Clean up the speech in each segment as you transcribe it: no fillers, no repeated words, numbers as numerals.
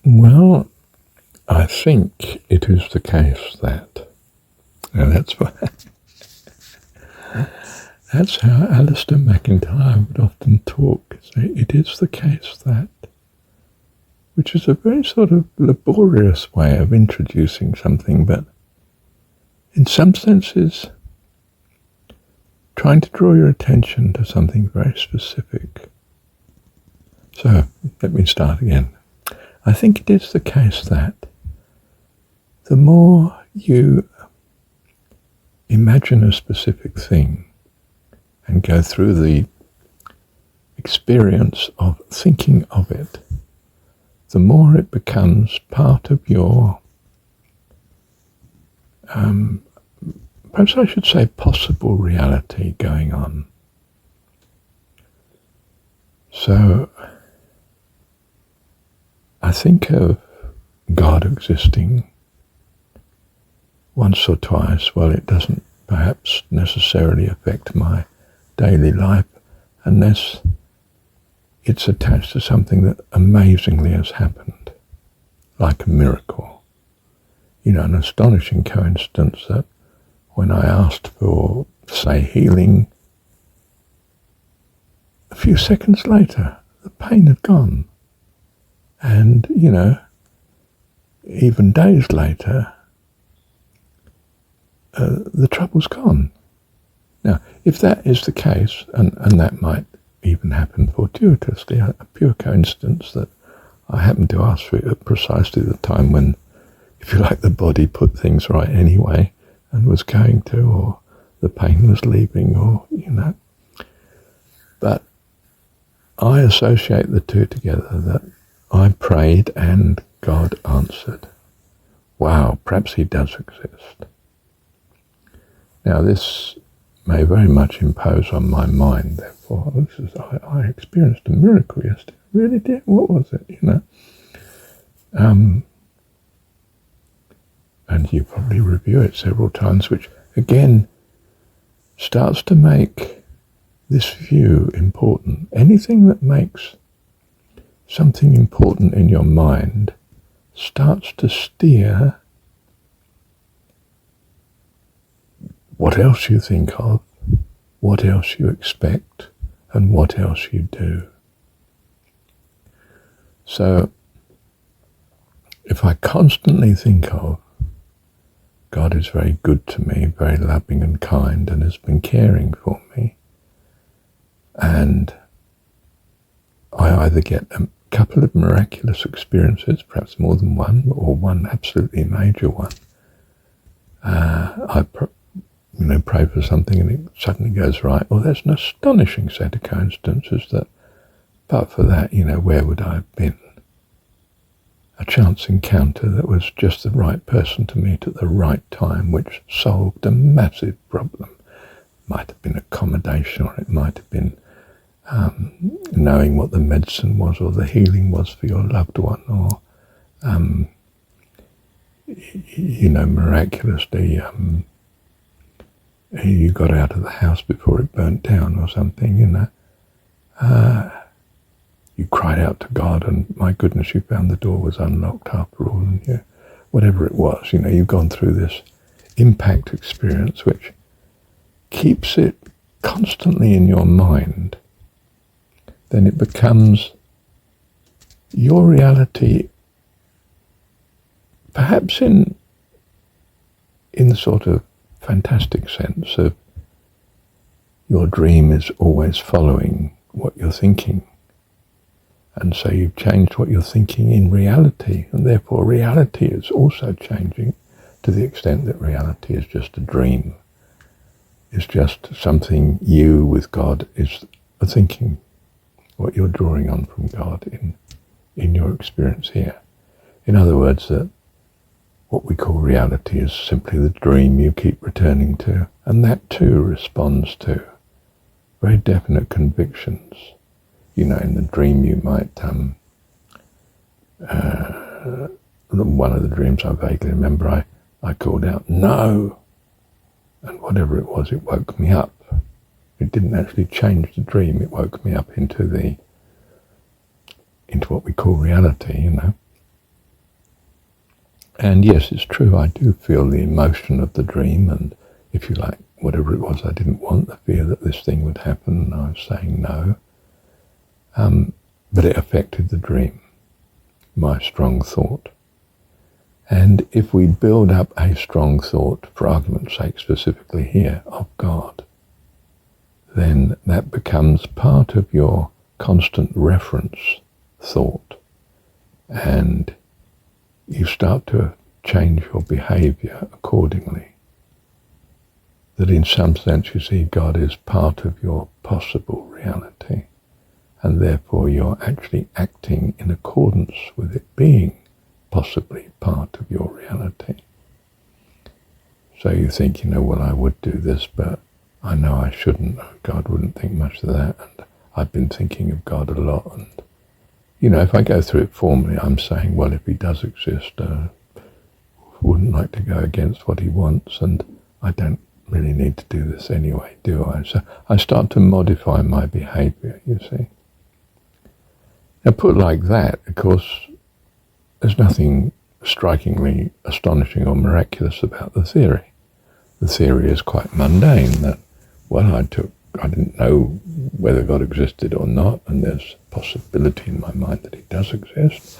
Well, I think it is the case that, and that's how Alistair McIntyre would often talk. Say, it is the case that, which is a very sort of laborious way of introducing something, but in some senses trying to draw your attention to something very specific. So, let me start again. I think it is the case that the more you imagine a specific thing and go through the experience of thinking of it, the more it becomes part of your, perhaps I should say, possible reality going on. So I think of God existing once or twice. Well, it doesn't perhaps necessarily affect my daily life unless it's attached to something that amazingly has happened, like a miracle. You know, an astonishing coincidence that when I asked for, say, healing, a few seconds later, the pain had gone. And, you know, even days later, the trouble's gone. Now, if that is the case, and that might even happen fortuitously, a pure coincidence that I happened to ask for it at precisely the time when, if you like, the body put things right anyway and was going to, or the pain was leaving, or, you know. But I associate the two together, that I prayed and God answered. Wow, perhaps he does exist. Now this may very much impose on my mind, therefore, I experienced a miracle yesterday. I really did? What was it, you know? And you probably review it several times, which again starts to make this view important. Anything that makes something important in your mind starts to steer what else you think of, what else you expect, and what else you do. So, if I constantly think of God is very good to me, very loving and kind, and has been caring for me, and I either get a couple of miraculous experiences, perhaps more than one, or one absolutely major one, I pray for something and it suddenly goes right. Well, there's an astonishing set of coincidences that, but for that, you know, where would I have been? A chance encounter that was just the right person to meet at the right time, which solved a massive problem. It might have been accommodation, or it might have been knowing what the medicine was or the healing was for your loved one, or, you know, miraculously, you got out of the house before it burnt down or something, you know. You cried out to God and my goodness, you found the door was unlocked after all, and you, whatever it was, you know, you've gone through this impact experience which keeps it constantly in your mind. Then it becomes your reality, perhaps in the sort of fantastic sense of your dream is always following what you're thinking. And so you've changed what you're thinking in reality, and therefore reality is also changing to the extent that reality is just a dream. It's just something you with God is thinking, what you're drawing on from God in your experience here. In other words, that what we call reality is simply the dream you keep returning to, and that too responds to very definite convictions. You know, in the dream you might, one of the dreams I vaguely remember, I called out, no! And whatever it was, it woke me up. It didn't actually change the dream, it woke me up into what we call reality, you know. And yes, it's true, I do feel the emotion of the dream, and if you like, whatever it was I didn't want, the fear that this thing would happen, and I was saying no. But it affected the dream, my strong thought. And if we build up a strong thought, for argument's sake specifically here, of God, then that becomes part of your constant reference thought, and you start to change your behavior accordingly. That in some sense you see God is part of your possible reality, and therefore you're actually acting in accordance with it being possibly part of your reality. So you think, well, I would do this, but I know I shouldn't. God wouldn't think much of that, and I've been thinking of God a lot, and if I go through it formally, I'm saying, well, if he does exist, wouldn't like to go against what he wants, and I don't really need to do this anyway, do I? So I start to modify my behavior, you see. Now, put like that, of course, there's nothing strikingly astonishing or miraculous about the theory. The theory is quite mundane, that, well, I didn't know whether God existed or not, and there's a possibility in my mind that he does exist,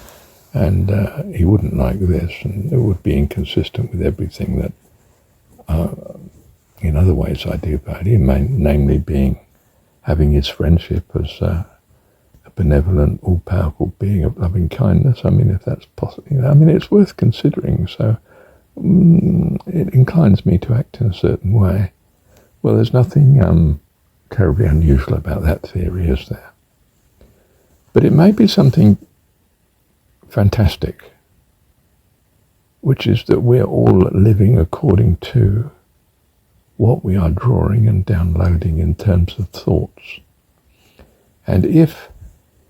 and he wouldn't like this, and it would be inconsistent with everything that in other ways I do about him, namely having his friendship as a benevolent, all-powerful being of loving kindness. I mean, if that's possible, it's worth considering, so it inclines me to act in a certain way. Well, there's nothing terribly unusual about that theory, is there? But it may be something fantastic, which is that we're all living according to what we are drawing and downloading in terms of thoughts. And if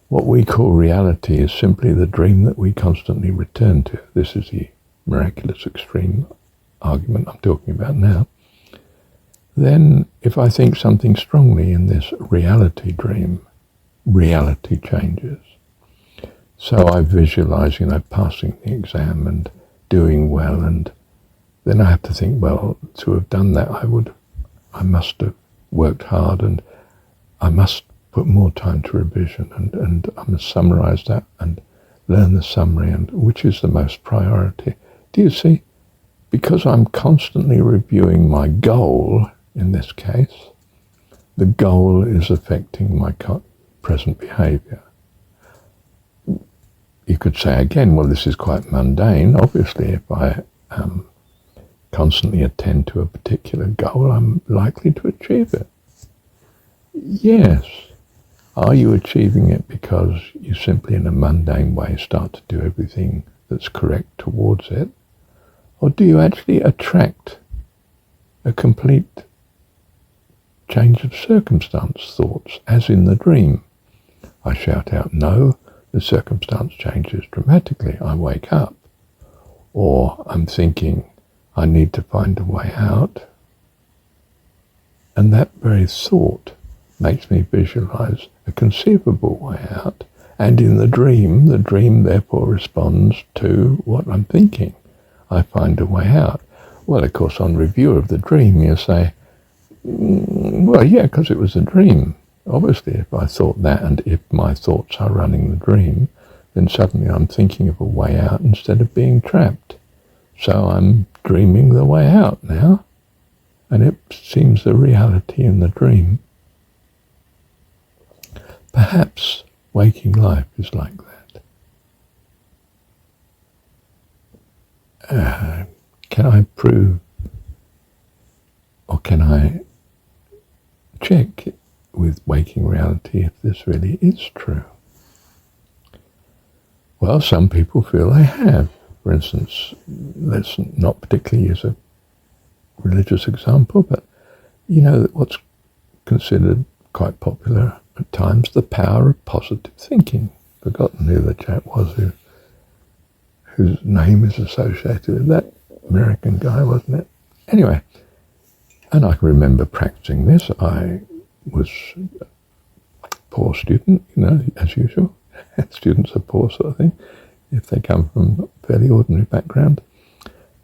what we call reality is simply the dream that we constantly return to, this is the miraculous extreme argument I'm talking about now, then if I think something strongly in this reality dream, reality changes. So I visualize, passing the exam and doing well, and then I have to think, well, to have done that, I must have worked hard, and I must put more time to revision, and I must summarize that and learn the summary, and which is the most priority. Do you see? Because I'm constantly reviewing my goal, in this case, the goal is affecting my present behavior. You could say again, well, this is quite mundane. Obviously, if I constantly attend to a particular goal, I'm likely to achieve it. Yes. Are you achieving it because you simply in a mundane way start to do everything that's correct towards it? Or do you actually attract a complete change of circumstance thoughts, as in the dream? I shout out no, the circumstance changes dramatically. I wake up. Or I'm thinking, I need to find a way out. And that very thought makes me visualize a conceivable way out. And in the dream therefore responds to what I'm thinking. I find a way out. Well, of course, on review of the dream, you say, well, yeah, because it was a dream. Obviously, if I thought that, and if my thoughts are running the dream, then suddenly I'm thinking of a way out instead of being trapped. So I'm dreaming the way out now, and it seems the reality in the dream. Perhaps waking life is like that. Can I prove, or can I check with waking reality if this really is true? Well, some people feel they have. For instance, let's not particularly use a religious example, but what's considered quite popular at times, the power of positive thinking. Forgotten who the chap was whose name is associated with that. American guy, wasn't it? Anyway, and I can remember practicing this. I was a poor student, as usual. Students are poor sort of thing, if they come from a fairly ordinary background.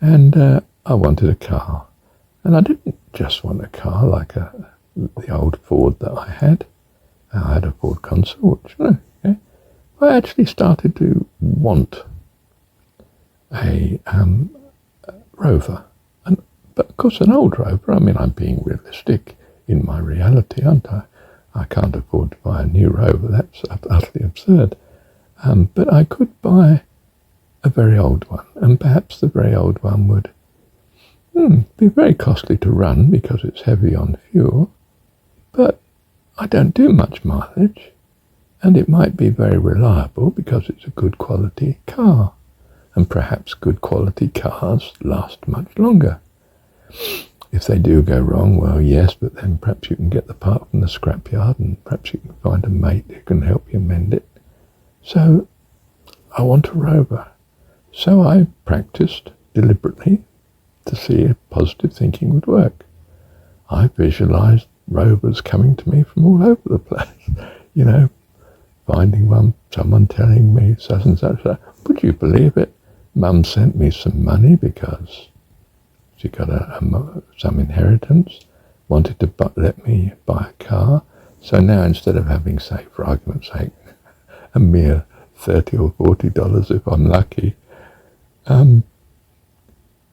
And I wanted a car. And I didn't just want a car like the old Ford that I had. I had a Ford Consul, which, okay. I actually started to want a Rover. But of course an old Rover, I mean, I'm being realistic in my reality, aren't I? I can't afford to buy a new Rover, that's utterly absurd. But I could buy a very old one, and perhaps the very old one would be very costly to run because it's heavy on fuel, but I don't do much mileage, and it might be very reliable because it's a good quality car, and perhaps good quality cars last much longer. If they do go wrong, well, yes, but then perhaps you can get the part from the scrapyard, and perhaps you can find a mate who can help you mend it. So I want a Rover. So I practiced deliberately to see if positive thinking would work. I visualized Rovers coming to me from all over the place, finding one, someone telling me such and such. Would you believe it? Mum sent me some money because she got some inheritance, wanted to let me buy a car. So now instead of having, say, for argument's sake, a mere $30 or $40 if I'm lucky,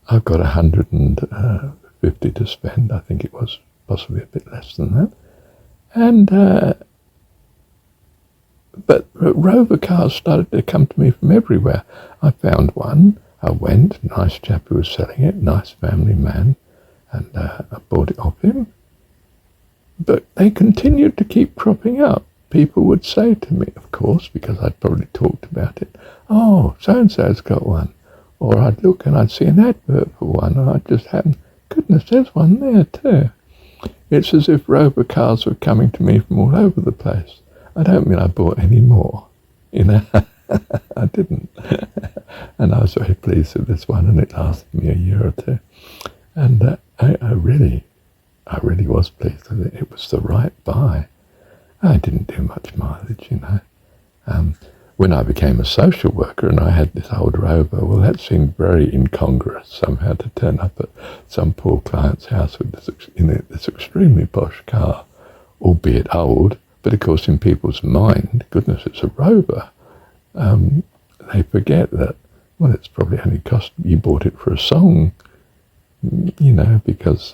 I've got $150 to spend. I think it was possibly a bit less than that. And but Rover cars started to come to me from everywhere. I found one. I went, nice chap who was selling it, nice family man, and I bought it off him. But they continued to keep cropping up. People would say to me, of course, because I'd probably talked about it, oh, so-and-so's got one. Or I'd look and I'd see an advert for one, and I'd just happen, goodness, there's one there too. It's as if Rover cars were coming to me from all over the place. I don't mean I bought any more, I didn't. And I was very pleased with this one, and it lasted me a year or two. And I really was pleased with it. It was the right buy. I didn't do much mileage, When I became a social worker and I had this old Rover, well, that seemed very incongruous somehow to turn up at some poor client's house with this extremely posh car, albeit old. But of course, in people's mind, goodness, it's a Rover. They forget that, well, it's probably only cost, you bought it for a song, because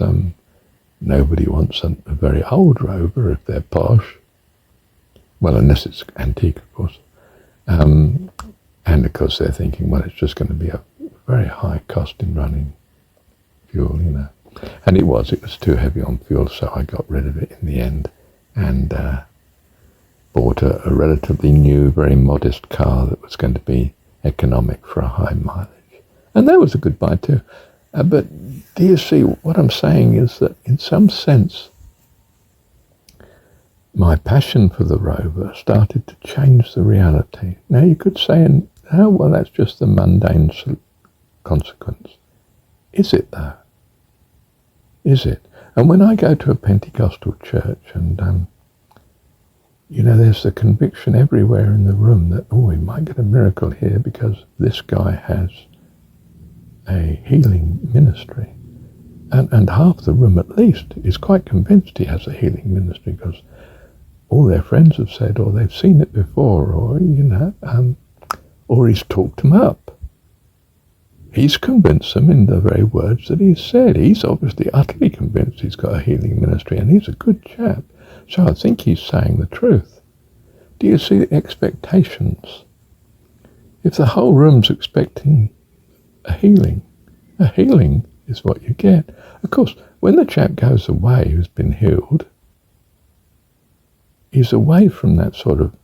nobody wants a very old Rover if they're posh. Well, unless it's antique, of course. And of course they're thinking, well, it's just going to be a very high cost in running fuel, And it was too heavy on fuel, so I got rid of it in the end and bought a relatively new, very modest car that was going to be economic for a high mileage. And that was a good buy too. But do you see, what I'm saying is that in some sense, my passion for the Rover started to change the reality. Now you could say, oh, well, that's just the mundane consequence. Is it though? Is it? And when I go to a Pentecostal church and, there's the conviction everywhere in the room that, oh, we might get a miracle here because this guy has a healing ministry. And half the room at least is quite convinced he has a healing ministry because all their friends have said, or they've seen it before, or, or he's talked them up. He's convinced them in the very words that he's said. He's obviously utterly convinced he's got a healing ministry, and he's a good chap. So I think he's saying the truth. Do you see the expectations? If the whole room's expecting a healing is what you get. Of course, when the chap goes away who's been healed, he's away from that sort of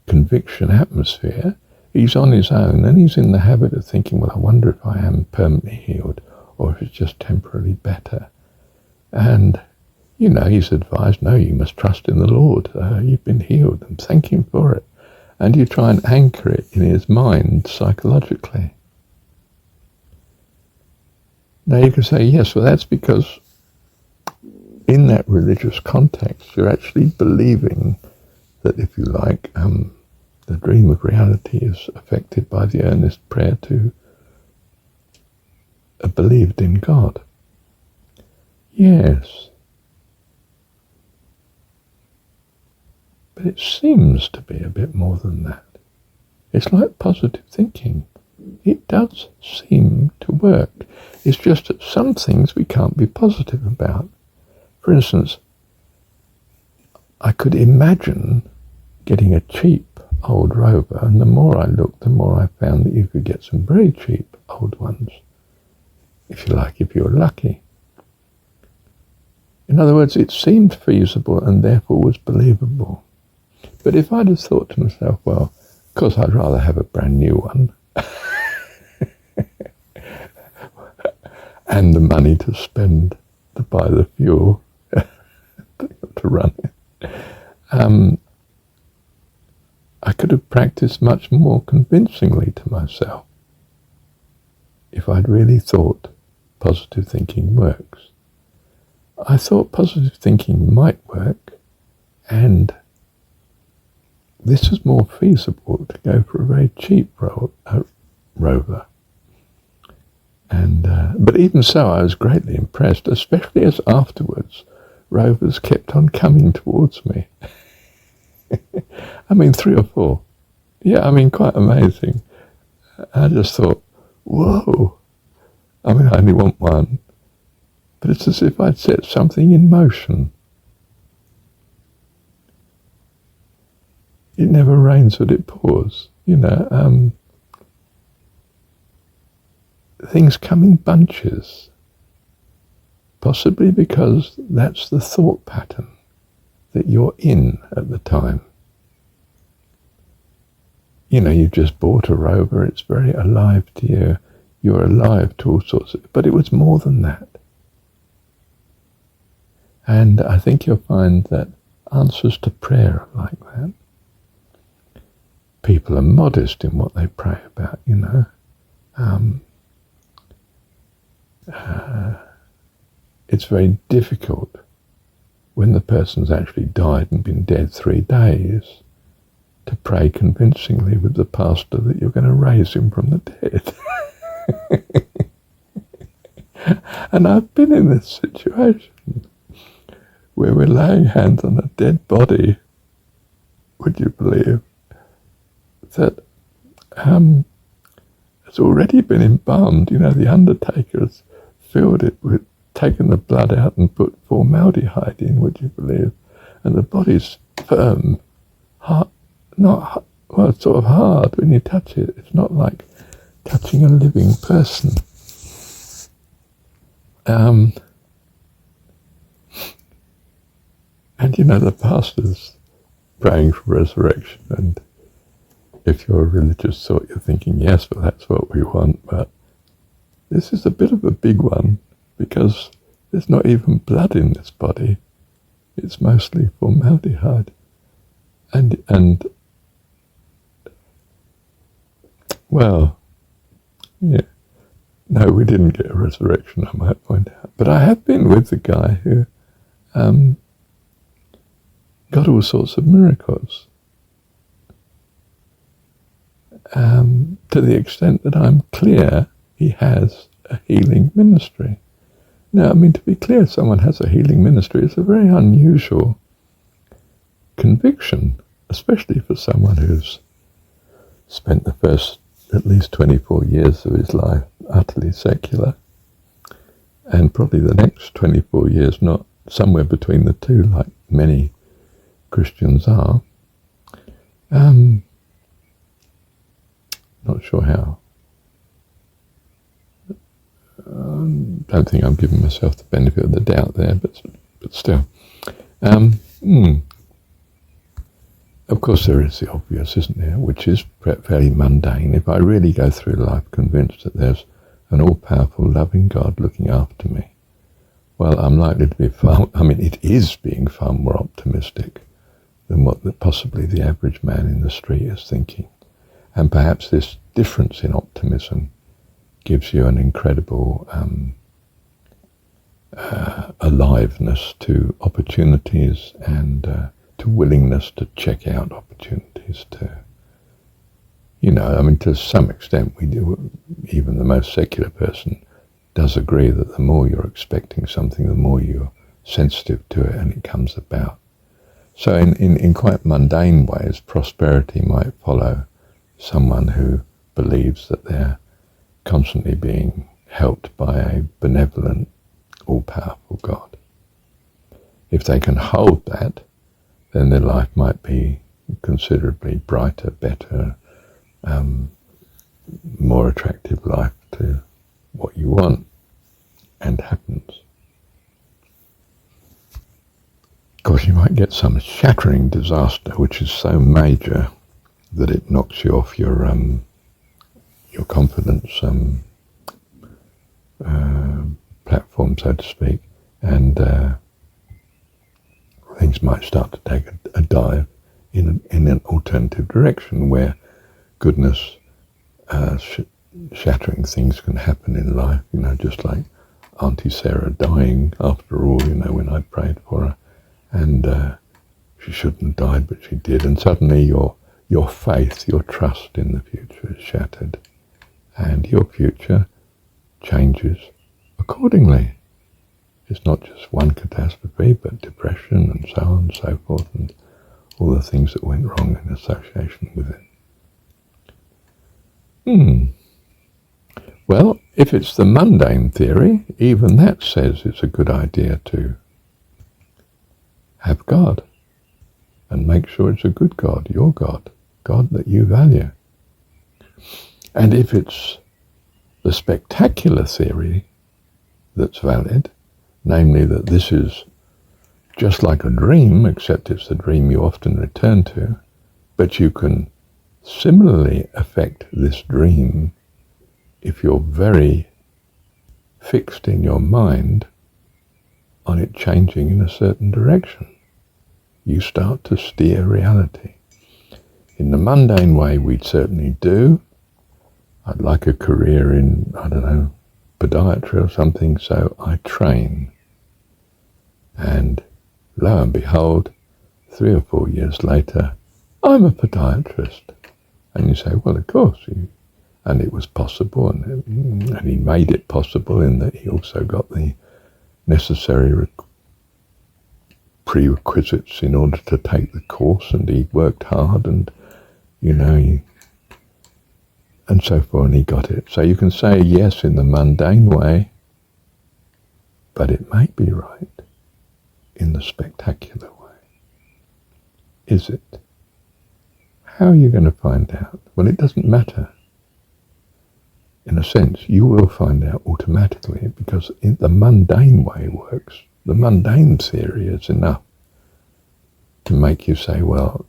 conviction atmosphere. He's on his own, and he's in the habit of thinking, well, I wonder if I am permanently healed or if it's just temporarily better. And, he's advised, no, you must trust in the Lord. You've been healed, and thank him for it. And you try and anchor it in his mind psychologically. Now you can say, yes, well, that's because in that religious context, you're actually believing that, if you like, the dream of reality is affected by the earnest prayer to believed in God. Yes. But it seems to be a bit more than that. It's like positive thinking. It does seem to work. It's just that some things we can't be positive about. For instance, I could imagine getting a cheap old Rover, and the more I looked, the more I found that you could get some very cheap old ones, if you like, if you're lucky. In other words, it seemed feasible and therefore was believable. But if I'd have thought to myself, well, of course I'd rather have a brand new one, and the money to spend to buy the fuel to run it, I could have practiced much more convincingly to myself if I'd really thought positive thinking works. I thought positive thinking might work, and this was more feasible to go for a very cheap Rover. But even so, I was greatly impressed, especially as afterwards Rovers kept on coming towards me. I mean, 3 or 4. Yeah, I mean, quite amazing. I just thought, whoa. I mean, I only want one. But it's as if I'd set something in motion. It never rains but it pours, you know. Things come in bunches. Possibly because that's the thought pattern that you're in at the time. You know, you've just bought a Rover, it's very alive to you. You're alive to all sorts of... But it was more than that. And I think you'll find that answers to prayer are like that. People are modest in what they pray about, you know. It's very difficult when the person's actually died and been dead 3 days to pray convincingly with the pastor that you're going to raise him from the dead. And I've been in this situation where we're laying hands on a dead body, would you believe, that has already been embalmed. You know, the undertaker has filled it with, taken the blood out and put formaldehyde in, would you believe? And the body's firm, hard, not, well, sort of hard when you touch it. It's not like touching a living person. And you know, the pastor's praying for resurrection, and if you're a religious sort, you're thinking, yes, well, that's what we want, but this is a bit of a big one, because there's not even blood in this body. It's mostly formaldehyde. And well, yeah. No, we didn't get a resurrection, I might point out. But I have been with the guy who got all sorts of miracles. To the extent that I'm clear he has a healing ministry. Now, I mean, to be clear, someone has a healing ministry is a very unusual conviction, especially for someone who's spent the first at least 24 years of his life utterly secular, and probably the next 24 years not somewhere between the two, like many Christians are. Not sure how. Don't think I'm giving myself the benefit of the doubt there, but still. Of course there is the obvious, isn't there, which is fairly mundane. If I really go through life convinced that there's an all-powerful, loving God looking after me, well, I'm likely to be it is being far more optimistic than what possibly the average man in the street is thinking. And perhaps this difference in optimism gives you an incredible aliveness to opportunities and to willingness to check out opportunities to, you know, I mean, to some extent we do, even the most secular person does agree that the more you're expecting something, the more you're sensitive to it and it comes about. So in quite mundane ways, prosperity might follow someone who believes that they're constantly being helped by a benevolent, all-powerful God. If they can hold that, then their life might be considerably brighter, better, more attractive life to what you want, and happens. Of course, you might get some shattering disaster, which is so major that it knocks you off your confidence platform, so to speak, and things might start to take a dive in an alternative direction where goodness, shattering things can happen in life, just like Auntie Sarah dying after all, when I prayed for her, and she shouldn't have died, but she did, and suddenly your faith, your trust in the future is shattered, and your future changes accordingly. It's not just one catastrophe, but depression and so on and so forth, and all the things that went wrong in association with it. Well, if it's the mundane theory, even that says it's a good idea to have God and make sure it's a good God, your God, God that you value. And if it's the spectacular theory that's valid, namely that this is just like a dream, except it's the dream you often return to, but you can similarly affect this dream if you're very fixed in your mind on it changing in a certain direction. You start to steer reality. In the mundane way, we'd certainly do. I'd like a career in, podiatry or something, so I train. And lo and behold, 3 or 4 years later, I'm a podiatrist. And you say, well, of course, and it was possible, and he made it possible in that he also got the necessary prerequisites in order to take the course, and he worked hard, and and so forth, and he got it. So you can say yes in the mundane way, but it may be right in the spectacular way. Is it? How are you going to find out? Well, it doesn't matter. In a sense, you will find out automatically, because the mundane way works. The mundane theory is enough to make you say, well,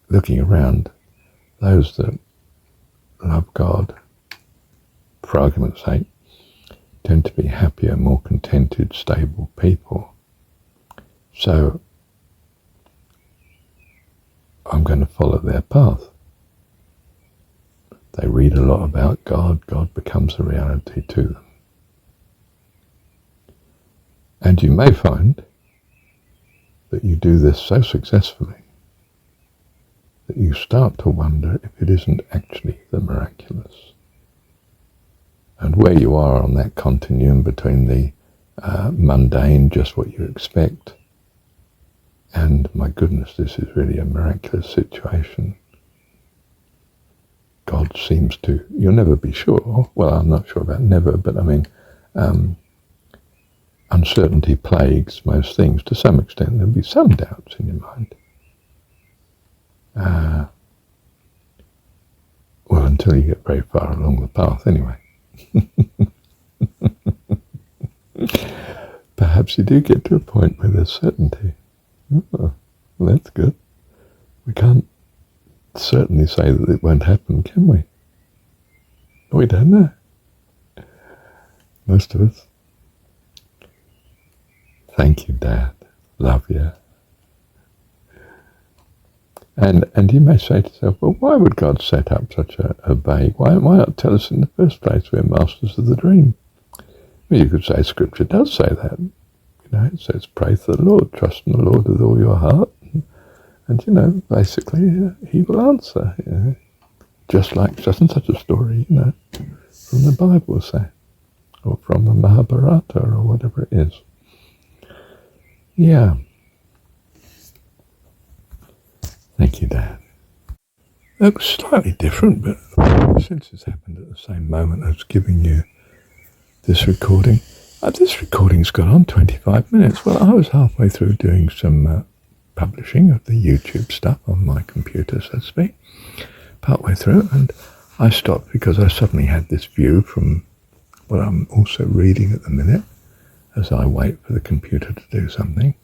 looking around, those that love God, for argument's sake, tend to be happier, more contented, stable people. So I'm going to follow their path. They read a lot about God. God becomes a reality to them. And you may find that you do this so successfully that you start to wonder if it isn't actually the miraculous. And where you are on that continuum between the mundane, just what you expect, and my goodness, this is really a miraculous situation. God seems to, you'll never be sure. Well, I'm not sure about never, but uncertainty plagues most things. To some extent, there'll be some doubts in your mind. Well, until you get very far along the path, anyway. Perhaps you do get to a point where there's certainty. Oh, well, that's good. We can't certainly say that it won't happen, can we? We don't know. Most of us. Thank you, Dad. Love you. And you may say to yourself, well, why would God set up such a vague? Why not tell us in the first place we're masters of the dream? Well, you could say Scripture does say that. It says, pray to the Lord, trust in the Lord with all your heart. And basically, he will answer. Just like such and such a story, from the Bible, say. or from the Mahabharata or whatever it is. Yeah. Thank you, Dad. It was slightly different, but since it's happened at the same moment as giving you this recording, this recording's got on 25 minutes. Well, I was halfway through doing some publishing of the YouTube stuff on my computer, so to speak, partway through, and I stopped because I suddenly had this view from what I'm also reading at the minute as I wait for the computer to do something.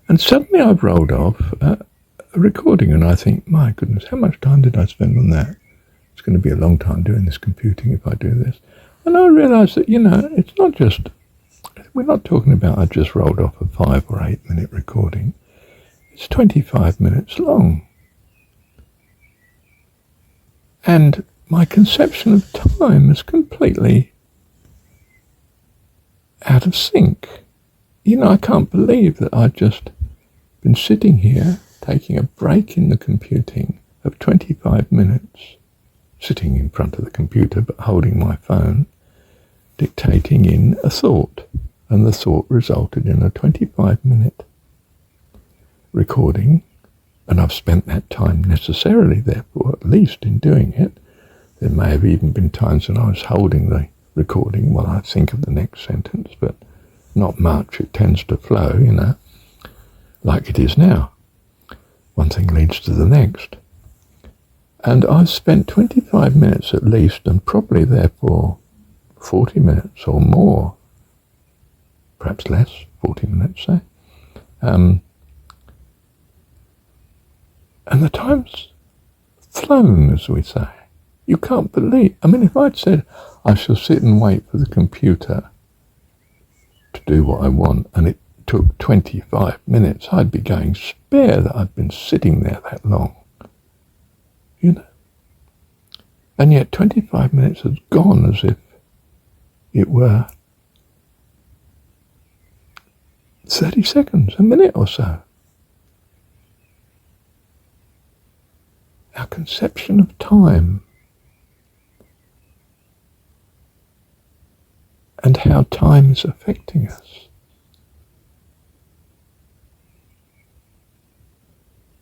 And suddenly I've rolled off a recording, and I think, my goodness, how much time did I spend on that? It's going to be a long time doing this computing if I do this. And I realised that, it's not just, we're not talking about I just rolled off a 5 or 8 minute recording. It's 25 minutes long. And my conception of time is completely out of sync. I can't believe that I've just been sitting here taking a break in the computing of 25 minutes, sitting in front of the computer but holding my phone, dictating in a thought, and the thought resulted in a 25-minute recording, and I've spent that time necessarily, therefore, at least in doing it. There may have even been times when I was holding the recording while I think of the next sentence, but not much. It tends to flow, like it is now. One thing leads to the next. And I've spent 25 minutes at least, and probably therefore 40 minutes or more, perhaps less, 40 minutes, say. And the time's flown, as we say. You can't believe, if I'd said I shall sit and wait for the computer to do what I want, and it took 25 minutes, I'd be going spare that I've been sitting there that long. And yet 25 minutes has gone as if it were 30 seconds, a minute or so. Our conception of time and how time is affecting us,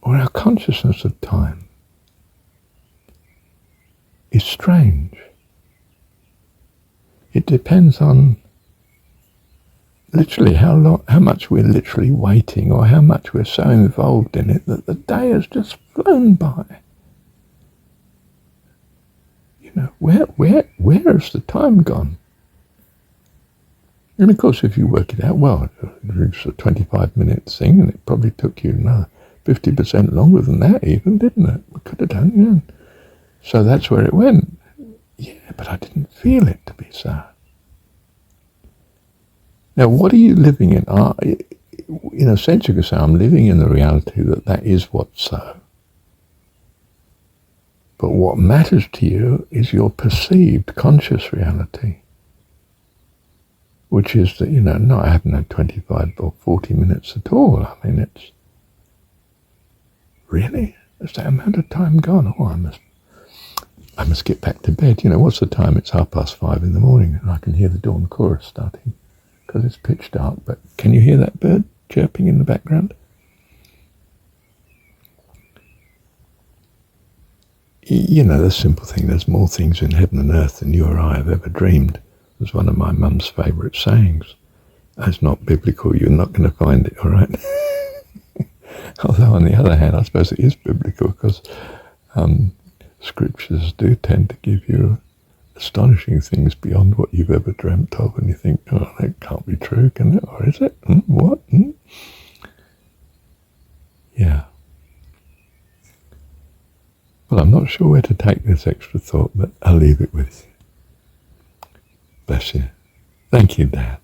or our consciousness of time, is strange. It depends on literally how much we're literally waiting, or how much we're so involved in it that the day has just flown by. Where has the time gone? And of course, if you work it out, well, it's a 25-minute thing, and it probably took you another 50% longer than that even, didn't it? We could have done, yeah. So that's where it went. Yeah, but I didn't feel it to be so. Now, what are you living in? In a sense, you could say, I'm living in the reality that is what's so. But what matters to you is your perceived conscious reality, which is that, no, I haven't had 25 or 40 minutes at all. It's, really? Is that amount of time gone? Oh, I must get back to bed. What's the time? It's 5:30 in the morning, and I can hear the dawn chorus starting because it's pitch dark. But can you hear that bird chirping in the background? The simple thing, there's more things in heaven and earth than you or I have ever dreamed, was one of my mum's favourite sayings. That's not biblical, you're not going to find it, all right? Although on the other hand, I suppose it is biblical, because scriptures do tend to give you astonishing things beyond what you've ever dreamt of, and you think, oh, that can't be true, can it? Or is it? What? Yeah. Well, I'm not sure where to take this extra thought, but I'll leave it with you. Bless you. Thank you, Dad.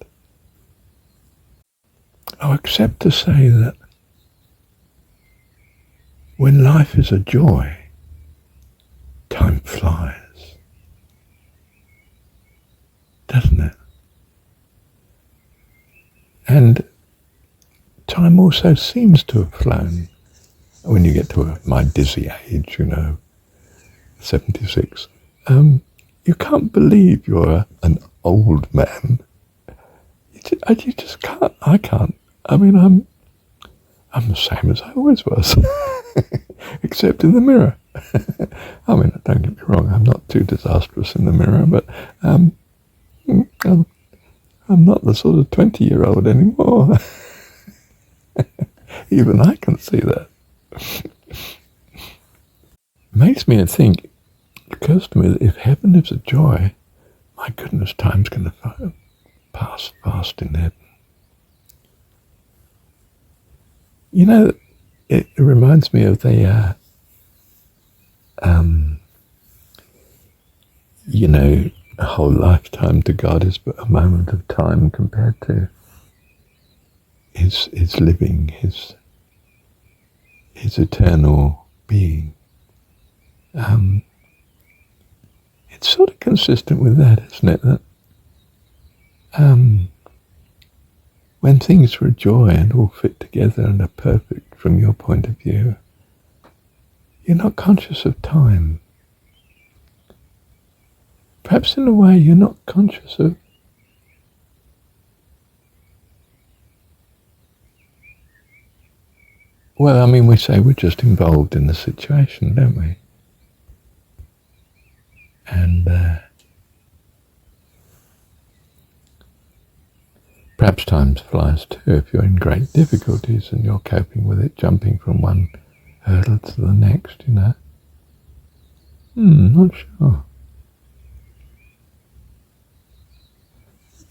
I'll accept to say that when life is a joy, time flies, doesn't it? And time also seems to have flown. When you get to my dizzy age, 76, you can't believe you're an old man. You just can't. I can't. I mean, I'm the same as I always was, except in the mirror. I mean, don't get me wrong. I'm not too disastrous in the mirror, but I'm not the sort of 20-year-old anymore. Even I can see that. Makes me think. It occurs to me that if heaven is a joy, my goodness, time's going to pass fast in heaven. You know, it reminds me of the, you know, a whole lifetime to God is but a moment of time compared to his living, his eternal being. It's sort of consistent with that, isn't it? That when things are a joy and all fit together and are perfect from your point of view, you're not conscious of time. Perhaps in a way you're not conscious of well, I mean, we say we're just involved in the situation, don't we? And perhaps time flies too if you're in great difficulties and you're coping with it, jumping from one hurdle to the next, you know. Not sure.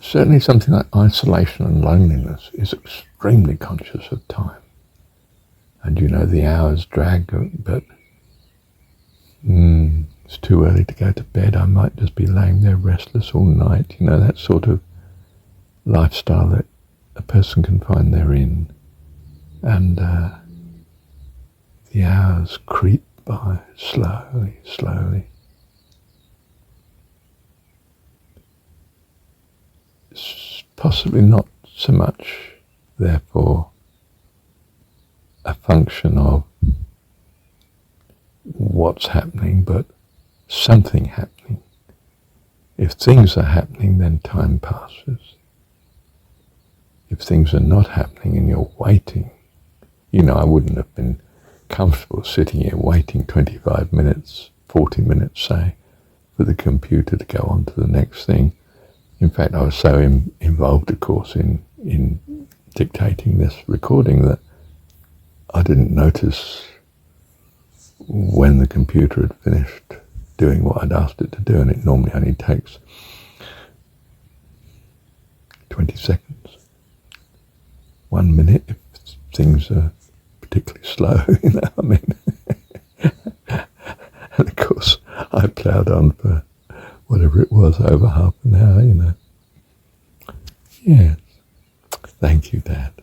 Certainly something like isolation and loneliness is extremely conscious of time. And you know, the hours drag, but it's too early to go to bed. I might just be laying there restless all night. You know, that sort of lifestyle that a person can find they're in. And the hours creep by slowly, slowly. It's possibly not so much, therefore, a function of what's happening, but something happening. If things are happening, then time passes. If things are not happening and you're waiting, you know, I wouldn't have been comfortable sitting here waiting 25 minutes, 40 minutes, say, for the computer to go on to the next thing. In fact, I was so involved, of course, in dictating this recording that I didn't notice when the computer had finished doing what I'd asked it to do, and it normally only takes 20 seconds. 1 minute if things are particularly slow, you know, I mean. And of course, I ploughed on for whatever it was, over half an hour, you know. Yes. Thank you, Dad.